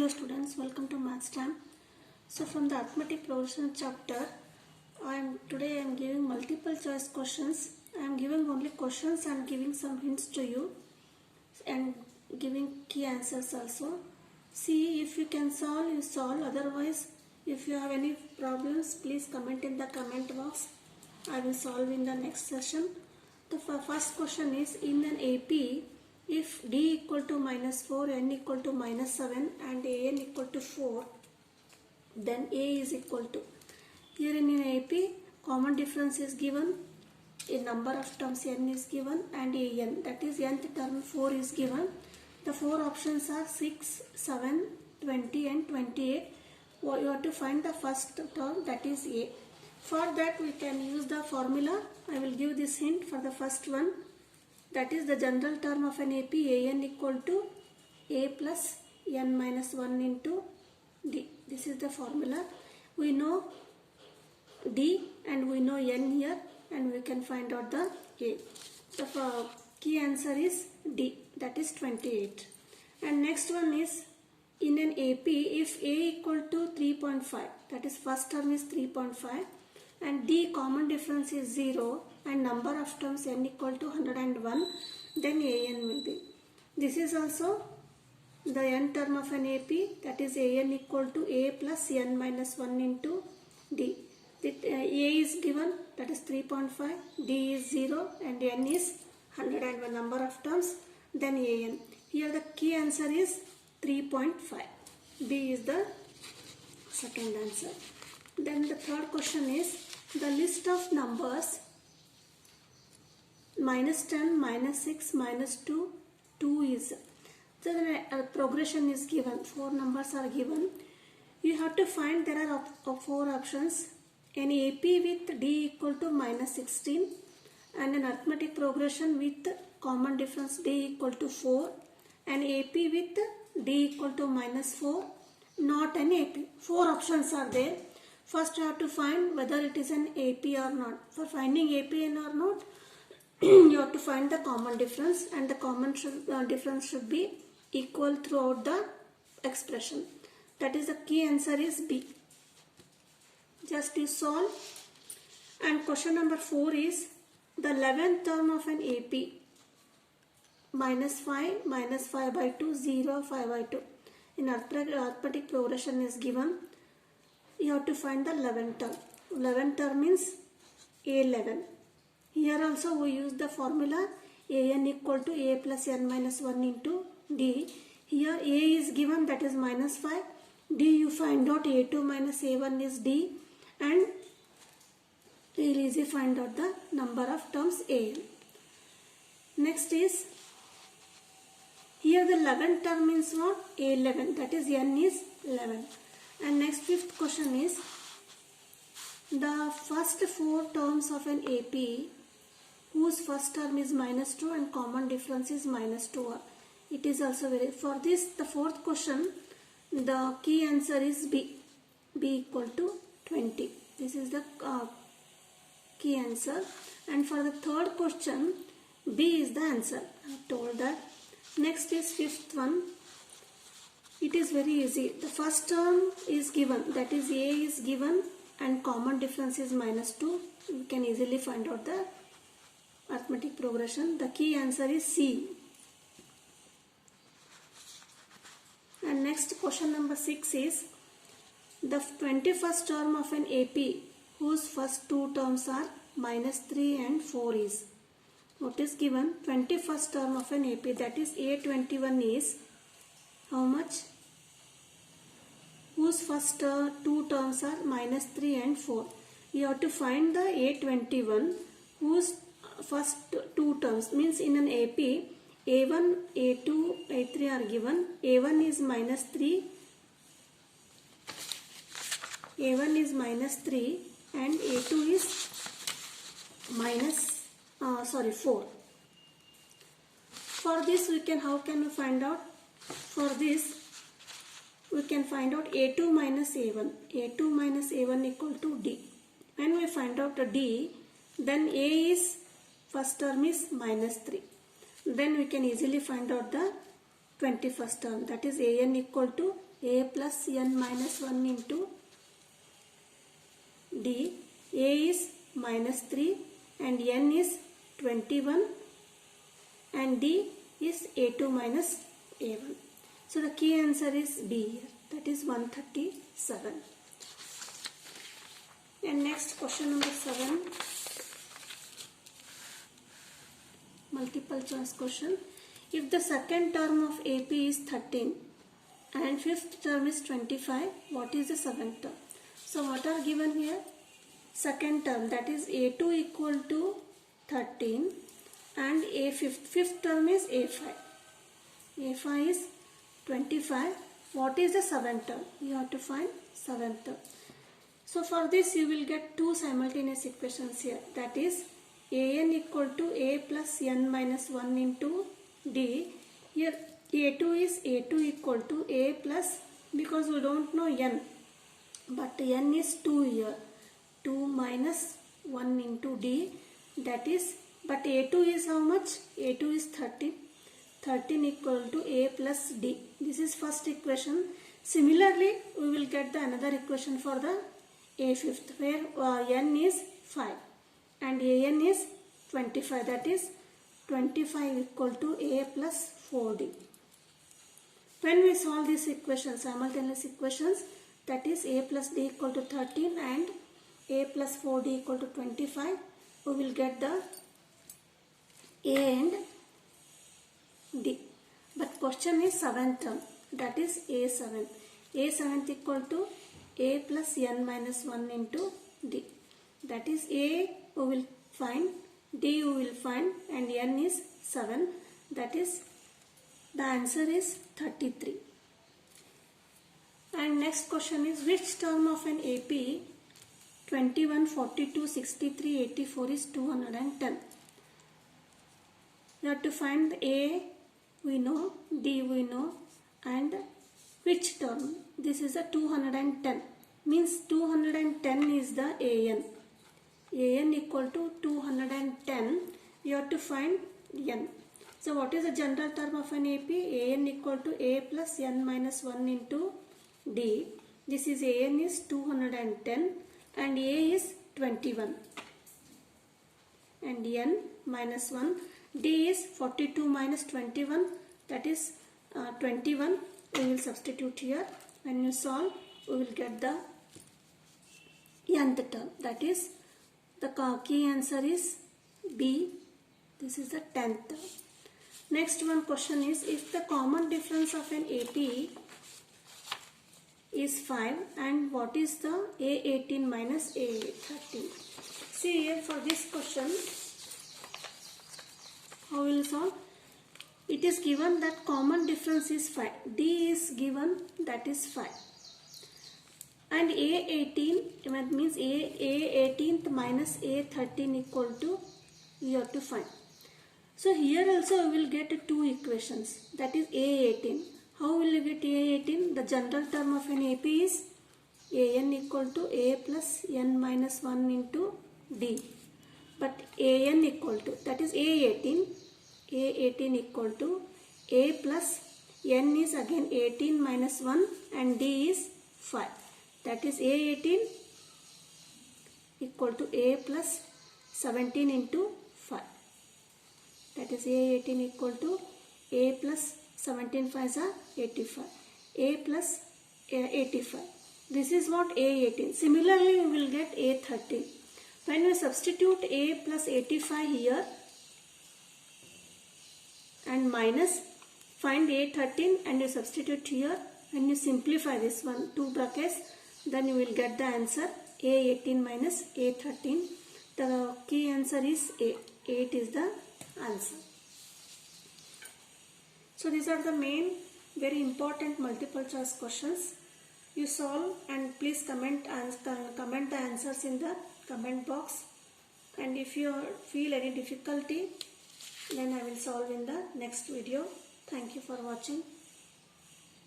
Hello students, welcome to Maths Time. So from the arithmetic progression chapter, today I am giving multiple choice questions. I am giving only questions and giving some hints to you and giving key answers also. See if you can solve, you solve. Otherwise, if you have any problems, please comment in the comment box. I will solve in the next session. The first question is, in an AP, if D equal to -4, N equal to -7 and An equal to 4, then A is equal to. Here in an AP, common difference is given, a number of terms N is given and An, that is nth term 4 is given. The four options are 6, 7, 20 and 28. You have to find the first term, that is A. For that we can use the formula. I will give this hint for the first one. That is the general term of an AP, An equal to A plus N minus 1 into D. This is the formula. We know D and we know N here, and we can find out the A. The key answer is D, that is 28. And next one is, in an AP, if A equal to 3.5, that is first term is 3.5 and D common difference is 0 and number of terms N equal to 101, then An will be. This is also the n term of an AP, that is An equal to A plus N minus 1 into D. A is given, that is 3.5, D is 0 and N is 101 number of terms, then An. Here the key answer is 3.5. B is the second answer. Then the third question is, the list of numbers -10, -6, -2, 2 is. So the progression is given. Four numbers are given. You have to find, there are four options. An AP with D equal to -16 and an arithmetic progression with common difference D equal to 4. An AP with D equal to -4. Not an AP. Four options are there. First you have to find whether it is an AP or not. For finding AP or not, you have to find the common difference, and the common difference should be equal throughout the expression. That is, the key answer is B. Just you solve. And question number 4 is, the 11th term of an AP, -5, -5 by 2, 0, 5 by 2. In arithmetic progression is given. You have to find the 11th term. 11th term means A11. Here also we use the formula An equal to A plus N minus 1 into D. Here A is given, that is -5. D you find out, A2 minus A1 is D, and you will easily find out the number of terms An. Next is, here the 11th term means what? A11, that is N is 11. And next fifth question is, the first four terms of an AP whose first term is -2 and common difference is -2. It is also very, for this the fourth question, the key answer is B. B equal to 20. This is the key answer. And for the third question, B is the answer. I have told that. Next is fifth one. It is very easy. The first term is given, that is A is given and common difference is -2. You can easily find out the arithmetic progression. The key answer is C. And next question number 6 is, the 21st term of an AP whose first two terms are -3 and 4 is. What is given? 21st term of an AP, that is A21 is how much? Whose first two terms are -3 and 4. You have to find the A21 whose first two terms, means in an AP, A1, A2, A3 are given. A1 is -3, A1 is -3 and A2 is 4. For this we can, how can we find out? For this we can find out A2 minus A1. A2 minus A1 equal to D. When we find out the D, then A is, first term is -3. Then we can easily find out the 21st term, that is An equal to a plus n minus 1 into d. A is minus 3 and n is 21 and d is a2 minus a1. So the key answer is B here, that is 137. And next question number 7, multiple choice question. If the second term of AP is 13 and fifth term is 25, what is the seventh term? So what are given here? Second term, that is A2 equal to 13 and fifth term is A5. A5 is 25. What is the seventh term? You have to find seventh term. So for this you will get two simultaneous equations here, that is an equal to a plus n minus 1 into d. Here a2 is a2 equal to a plus, because we don't know n, but n is 2 here, 2 minus 1 into d, that is, but a2 is how much? A2 is 13. 13 equal to a plus d. This is first equation. Similarly, we will get the another equation for the a fifth, where n is 5 and an is 25, that is 25 equal to a plus 4d. When we solve this equation, simultaneous equations, that is a plus d equal to 13 and a plus 4d equal to 25, we will get the a and d. But question is seventh term, that is a7. a7 equal to a plus n minus 1 into d. That is a we will find, d we will find, and n is 7. That is, the answer is 33. And next question is, which term of an AP 21, 42, 63, 84 is 210? You have to find a we know, d we know, and which term. This is a 210, means 210 is the an. An equal to 210, you have to find n. So what is the general term of an AP? An equal to a plus n minus 1 into d. This is an is 210 and a is 21 and n minus 1. D is 42 minus 21, that is 21. We will substitute here. When you solve, we will get the nth term, that is, the key answer is B. This is the 10th term. Next one question is, if the common difference of an AP is 5, and what is the A18 minus A13? See here, for this question, how will solve? It is given that common difference is 5. D is given, that is 5. And A18, that means A18th minus A13 equal to, you have to find. So here also we will get two equations, that is A18. How will you get A18? The general term of an AP is an equal to a plus n minus 1 into d. But an equal to, that is A18 equal to a plus n is again 18 minus 1 and d is 5. That is A18 equal to a plus 17 into 5. That is A18 equal to a plus 17 5s are 85. A plus 85. This is what A18. Similarly, we will get A13. When we substitute a plus 85 here and minus, find A13 and you substitute here. When you simplify this one, 2 brackets, then you will get the answer A18 minus A13. The key answer is A. 8 is the answer. So these are the main very important multiple choice questions. You solve and please comment the answers in the comment box. And if you feel any difficulty, then I will solve in the next video. Thank you for watching.